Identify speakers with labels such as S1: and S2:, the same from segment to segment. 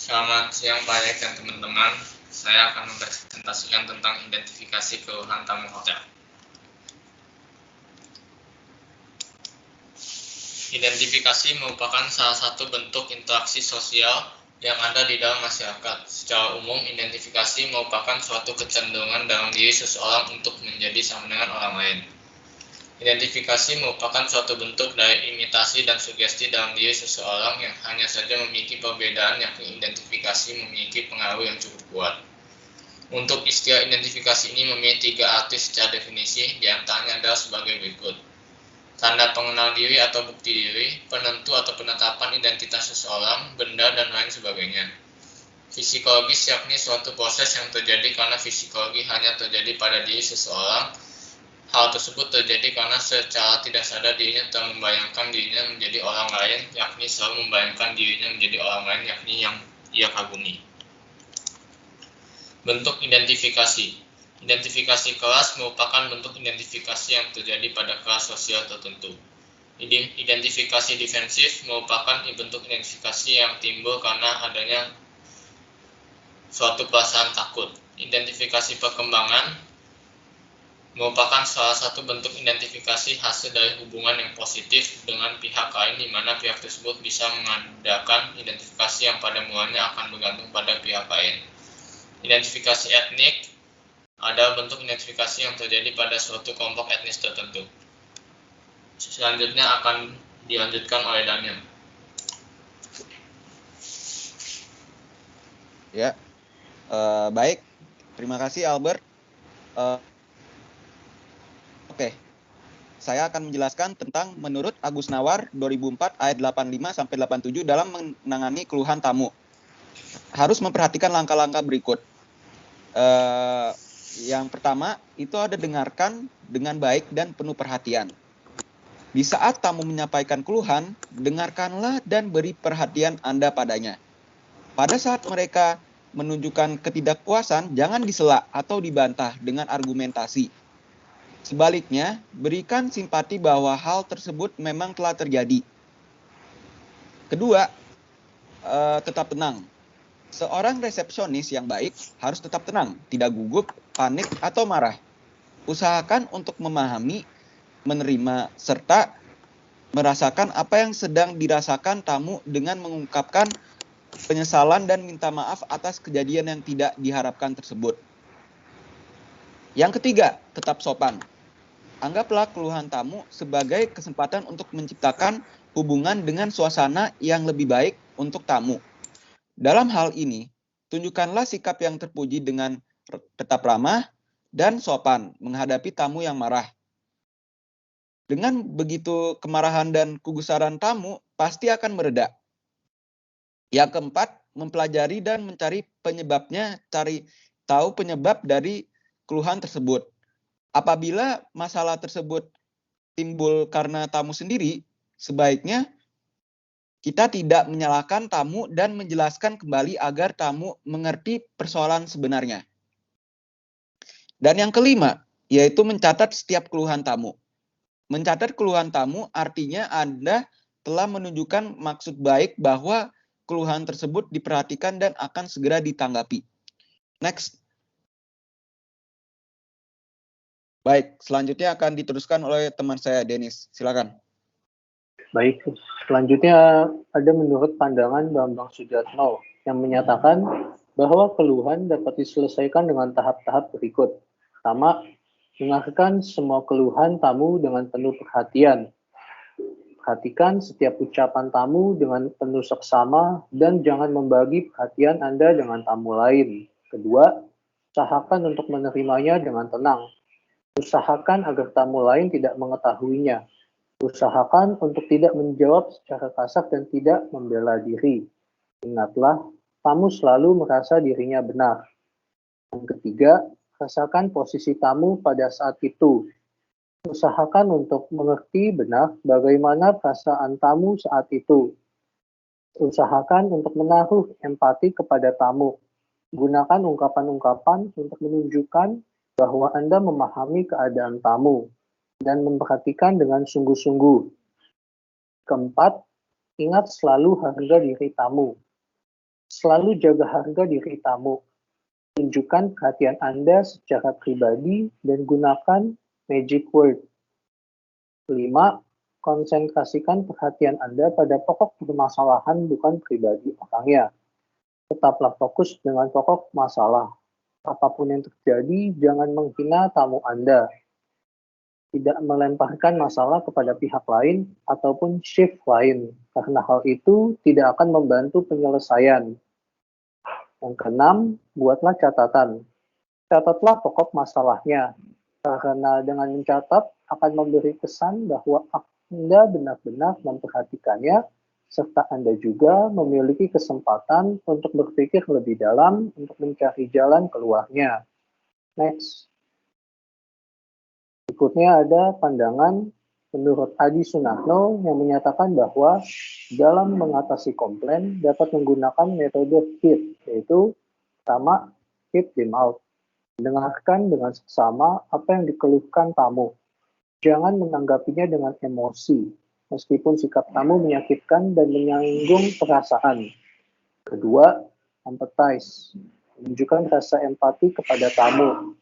S1: Selamat siang Pak Yek dan teman-teman. Saya akan mempresentasikan tentang identifikasi keluhan tamu hotel. Identifikasi merupakan salah satu bentuk interaksi sosial yang ada di dalam masyarakat. Secara umum, identifikasi merupakan suatu kecenderungan dalam diri seseorang untuk menjadi sama dengan orang lain. Identifikasi merupakan suatu bentuk dari imitasi dan sugesti dalam diri seseorang yang hanya saja memiliki perbedaan, yakni identifikasi memiliki pengaruh yang cukup kuat. Untuk istilah identifikasi ini memiliki 3 arti secara definisi, diantaranya adalah sebagai berikut. Tanda pengenal diri atau bukti diri, penentu atau penetapan identitas seseorang, benda, dan lain sebagainya. Psikologis yakni suatu proses yang terjadi karena psikologi hanya terjadi pada diri seseorang. Hal tersebut terjadi karena secara tidak sadar dirinya telah membayangkan dirinya menjadi orang lain, yakni selalu membayangkan dirinya menjadi orang lain, yakni yang ia kagumi. Bentuk identifikasi. Identifikasi kelas merupakan bentuk identifikasi yang terjadi pada kelas sosial tertentu. Identifikasi defensif merupakan bentuk identifikasi yang timbul karena adanya suatu perasaan takut. Identifikasi perkembangan merupakan salah satu bentuk identifikasi hasil dari hubungan yang positif dengan pihak lain, di mana pihak tersebut bisa mengadakan identifikasi yang pada mulanya akan bergantung pada pihak lain. Identifikasi etnik ada bentuk identifikasi yang terjadi pada suatu kelompok etnis tertentu. Selanjutnya akan dilanjutkan oleh Daniel.
S2: Ya, baik. Terima kasih Albert. Oke, saya akan menjelaskan tentang menurut Agus Nawar 2004 ayat 85 sampai 87 dalam menangani keluhan tamu. Harus memperhatikan langkah-langkah berikut. Yang pertama, itu ada dengarkan dengan baik dan penuh perhatian. Di saat tamu menyampaikan keluhan, dengarkanlah dan beri perhatian Anda padanya. Pada saat mereka menunjukkan ketidakpuasan, jangan disela atau dibantah dengan argumentasi. Sebaliknya, berikan simpati bahwa hal tersebut memang telah terjadi. Kedua, tetap tenang. Seorang resepsionis yang baik harus tetap tenang, tidak gugup, panik, atau marah. Usahakan untuk memahami, menerima, serta merasakan apa yang sedang dirasakan tamu dengan mengungkapkan penyesalan dan minta maaf atas kejadian yang tidak diharapkan tersebut. Yang ketiga, tetap sopan. Anggaplah keluhan tamu sebagai kesempatan untuk menciptakan hubungan dengan suasana yang lebih baik untuk tamu. Dalam hal ini, tunjukkanlah sikap yang terpuji dengan tetap ramah dan sopan menghadapi tamu yang marah. Dengan begitu, kemarahan dan kegusaran tamu pasti akan mereda. Yang keempat, mempelajari dan mencari penyebabnya, cari tahu penyebab dari keluhan tersebut. Apabila masalah tersebut timbul karena tamu sendiri, sebaiknya kita tidak menyalahkan tamu dan menjelaskan kembali agar tamu mengerti persoalan sebenarnya. Dan yang kelima, yaitu mencatat setiap keluhan tamu. Mencatat keluhan tamu artinya Anda telah menunjukkan maksud baik bahwa keluhan tersebut diperhatikan dan akan segera ditanggapi. Next. Baik, selanjutnya akan diteruskan oleh teman saya, Denis. Silakan.
S3: Baik, selanjutnya ada menurut pandangan Bambang Sujatno yang menyatakan bahwa keluhan dapat diselesaikan dengan tahap-tahap berikut. Pertama, dengarkan semua keluhan tamu dengan penuh perhatian. Perhatikan setiap ucapan tamu dengan penuh seksama dan jangan membagi perhatian Anda dengan tamu lain. Kedua, usahakan untuk menerimanya dengan tenang. Usahakan agar tamu lain tidak mengetahuinya. Usahakan untuk tidak menjawab secara kasar dan tidak membela diri. Ingatlah, tamu selalu merasa dirinya benar. Yang ketiga, rasakan posisi tamu pada saat itu. Usahakan untuk mengerti benar bagaimana perasaan tamu saat itu. Usahakan untuk menaruh empati kepada tamu. Gunakan ungkapan-ungkapan untuk menunjukkan bahwa Anda memahami keadaan tamu dan memperhatikan dengan sungguh-sungguh. Keempat, ingat selalu harga diri tamu. Selalu jaga harga diri tamu. Tunjukkan perhatian Anda secara pribadi dan gunakan magic word. 5. Konsentrasikan perhatian Anda pada pokok permasalahan bukan pribadi orangnya. Tetaplah fokus dengan pokok masalah. Apapun yang terjadi, jangan menghina tamu Anda. Tidak melemparkan masalah kepada pihak lain ataupun shift lain, karena hal itu tidak akan membantu penyelesaian. Yang keenam, buatlah catatan. Catatlah pokok masalahnya, karena dengan mencatat akan memberi kesan bahwa Anda benar-benar memperhatikannya, serta Anda juga memiliki kesempatan untuk berpikir lebih dalam untuk mencari jalan keluarnya. Next. Berikutnya ada pandangan menurut Adi Sunarno yang menyatakan bahwa dalam mengatasi komplain dapat menggunakan metode HEAT, yaitu pertama, hear them out. Dengarkan dengan seksama apa yang dikeluhkan tamu. Jangan menanggapinya dengan emosi, meskipun sikap tamu menyakitkan dan menyinggung perasaan. Kedua, empathize. Menunjukkan rasa empati kepada tamu.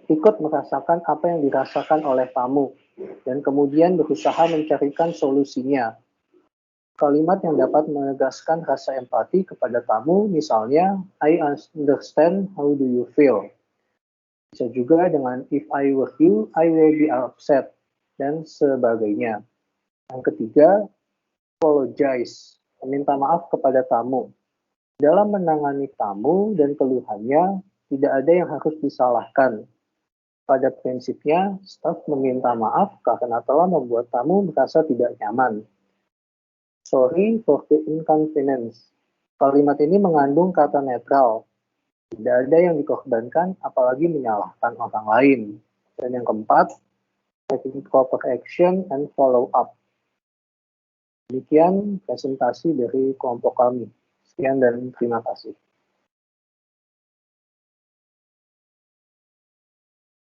S3: Ikut merasakan apa yang dirasakan oleh tamu, dan kemudian berusaha mencarikan solusinya. Kalimat yang dapat menegaskan rasa empati kepada tamu, misalnya, I understand, how do you feel? Bisa juga dengan if I were you, I will be upset, dan sebagainya. Yang ketiga, apologize, meminta maaf kepada tamu. Dalam menangani tamu dan keluhannya, tidak ada yang harus disalahkan. Pada prinsipnya, staf meminta maaf karena telah membuat tamu merasa tidak nyaman. Sorry for the inconvenience. Kalimat ini mengandung kata netral. Tidak ada yang dikorbankan, apalagi menyalahkan orang lain. Dan yang keempat, taking proper action and follow up. Demikian presentasi dari kelompok kami. Sekian dan terima kasih.